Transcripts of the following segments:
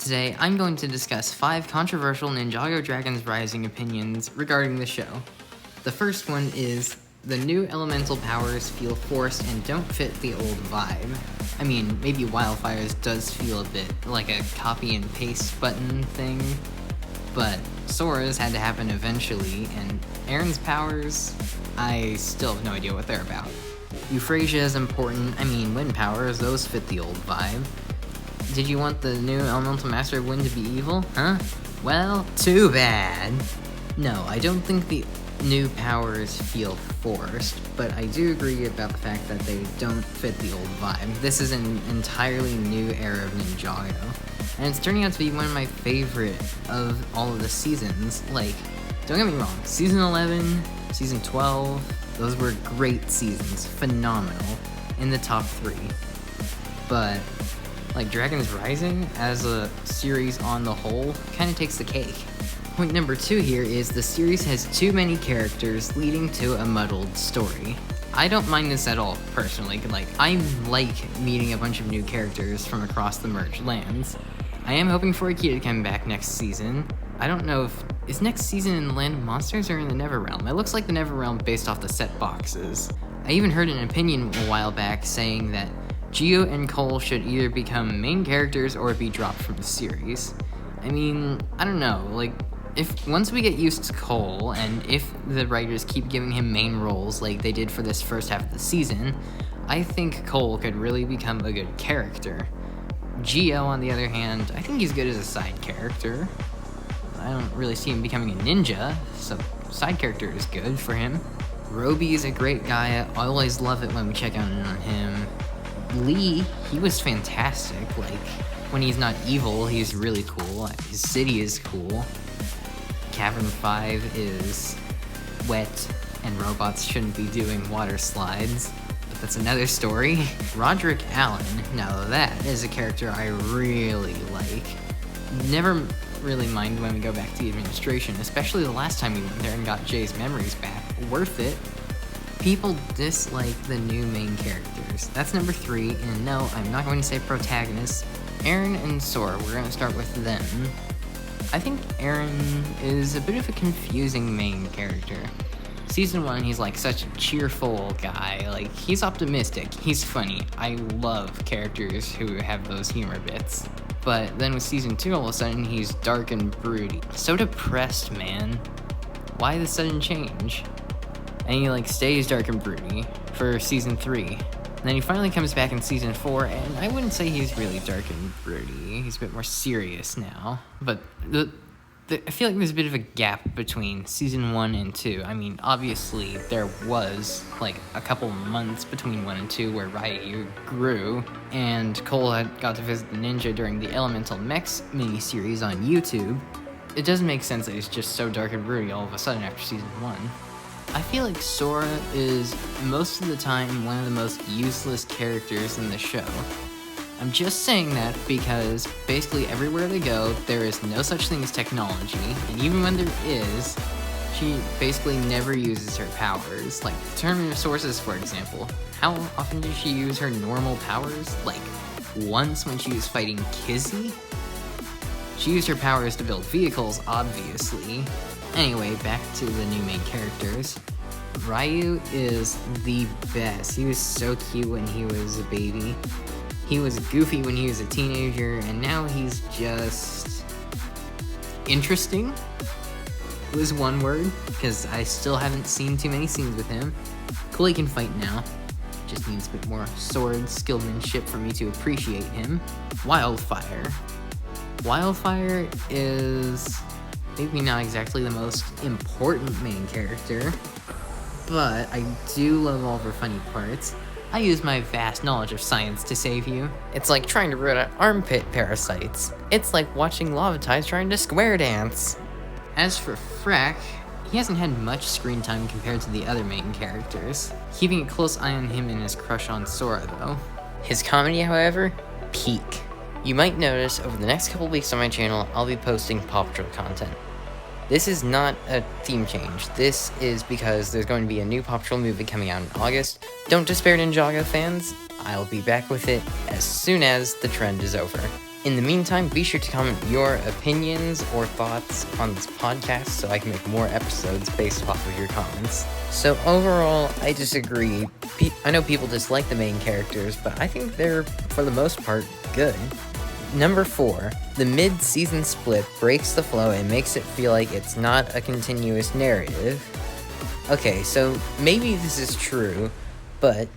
Today, I'm going to discuss 5 controversial Ninjago Dragons Rising opinions regarding the show. The first one is, the new elemental powers feel forced and don't fit the old vibe. I mean, maybe Wyldfyre's does feel a bit like a copy and paste button thing, but Sora's had to happen eventually, and Arin's powers, I still have no idea what they're about. Euphrasia is important, wind powers, those fit the old vibe. Did you want the new Elemental Master of Wind to be evil, huh? Well, too bad. No, I don't think the new powers feel forced, but I do agree about the fact that they don't fit the old vibe. This is an entirely new era of Ninjago, and it's turning out to be one of my favorite of all of the seasons. Like, don't get me wrong, Season 11, Season 12, those were great seasons, phenomenal, in the top 3. But like, Dragons Rising, as a series on the whole, kind of takes the cake. Point number 2 here is the series has too many characters leading to a muddled story. I don't mind this at all, personally. Like, I like meeting a bunch of new characters from across the merged lands. I am hoping for Akita to come back next season. I don't know if... Is next season in the Land of Monsters or in the Neverrealm? It looks like the Neverrealm based off the set boxes. I even heard an opinion a while back saying that Geo and Cole should either become main characters or be dropped from the series. I don't know, like, if once we get used to Cole, and if the writers keep giving him main roles like they did for this first half of the season, I think Cole could really become a good character. Geo, on the other hand, I think he's good as a side character. I don't really see him becoming a ninja, so side character is good for him. Roby is a great guy, I always love it when we check out on him. Lee, he was fantastic. Like, when he's not evil, he's really cool. His city is cool. Cavern 5 is wet, and robots shouldn't be doing water slides. But that's another story. Roderick Allen, now that is a character I really like. Never really mind when we go back to the administration, especially the last time we went there and got Jay's memories back. Worth it. People dislike the new main characters. That's number 3, and no, I'm not going to say protagonists. Arin and Sora, we're going to start with them. I think Arin is a bit of a confusing main character. Season 1, he's like such a cheerful guy, like he's optimistic, he's funny. I love characters who have those humor bits. But then with Season 2, all of a sudden, he's dark and broody. So depressed, man. Why the sudden change? And he stays dark and broody for Season 3. And then he finally comes back in Season 4, and I wouldn't say he's really dark and broody. He's a bit more serious now. But I feel like there's a bit of a gap between Season 1 and 2. Obviously, there was, a couple months between 1 and 2 where Ryu grew, and Cole had got to visit the ninja during the Elemental Mechs miniseries on YouTube. It doesn't make sense that he's just so dark and broody all of a sudden after Season 1. I feel like Sora is, most of the time, one of the most useless characters in the show. I'm just saying that because basically everywhere they go, there is no such thing as technology, and even when there is, she basically never uses her powers. Like, Terminator Sources, for example. How often did she use her normal powers? Once when she was fighting Kizzy? She used her powers to build vehicles, obviously. Anyway, back to the new main characters. Ryu is the best. He was so cute when he was a baby. He was goofy when he was a teenager, and now he's just interesting. Was one word, because I still haven't seen too many scenes with him. Cool, he can fight now. Just needs a bit more sword skillmanship for me to appreciate him. Wyldfyre. Wyldfyre is maybe not exactly the most important main character, but I do love all of her funny parts. I use my vast knowledge of science to save you. It's like trying to root out armpit parasites. It's like watching Lavatides trying to square dance. As for Freck, he hasn't had much screen time compared to the other main characters. Keeping a close eye on him and his crush on Sora, though. His comedy, however, peak. You might notice over the next couple weeks on my channel, I'll be posting Paw Patrol content. This is not a theme change. This is because there's going to be a new Paw Patrol movie coming out in August. Don't despair, Ninjago fans. I'll be back with it as soon as the trend is over. In the meantime, be sure to comment your opinions or thoughts on this podcast so I can make more episodes based off of your comments. So overall, I disagree. I know people dislike the main characters, but I think they're, for the most part, good. Number 4, the mid-season split breaks the flow and makes it feel like it's not a continuous narrative. Okay, so maybe this is true, but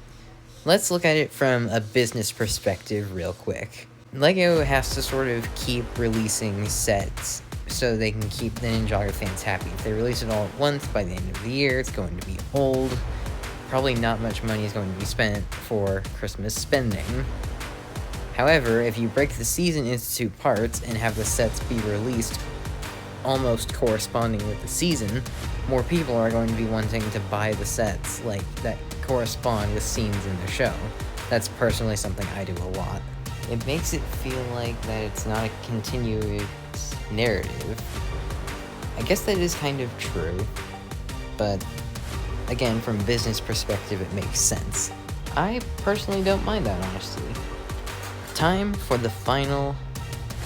let's look at it from a business perspective real quick. LEGO has to sort of keep releasing sets so they can keep the Ninjago fans happy. If they release it all at once, by the end of the year, it's going to be old. Probably not much money is going to be spent for Christmas spending. However, if you break the season into 2 parts and have the sets be released almost corresponding with the season, more people are going to be wanting to buy the sets that correspond with scenes in the show. That's personally something I do a lot. It makes it feel like that it's not a continuous narrative. I guess that is kind of true, but again, from a business perspective, it makes sense. I personally don't mind that, honestly. Time for the final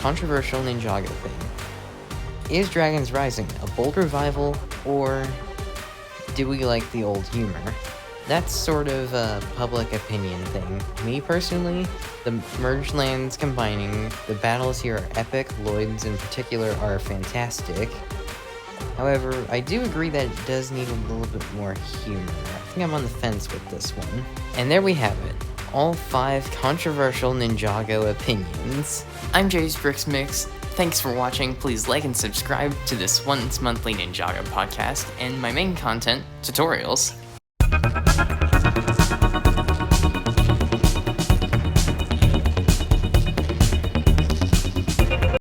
controversial Ninjago thing. Is Dragons Rising a bold revival, or do we like the old humor? That's sort of a public opinion thing. Me personally, the merged lands combining, the battles here are epic, Lloyd's in particular are fantastic. However, I do agree that it does need a little bit more humor. I think I'm on the fence with this one. And there we have it. All 5 controversial Ninjago opinions. I'm Jay's Bricks Mix. Thanks for watching. Please like and subscribe to this once monthly Ninjago podcast and my main content, tutorials.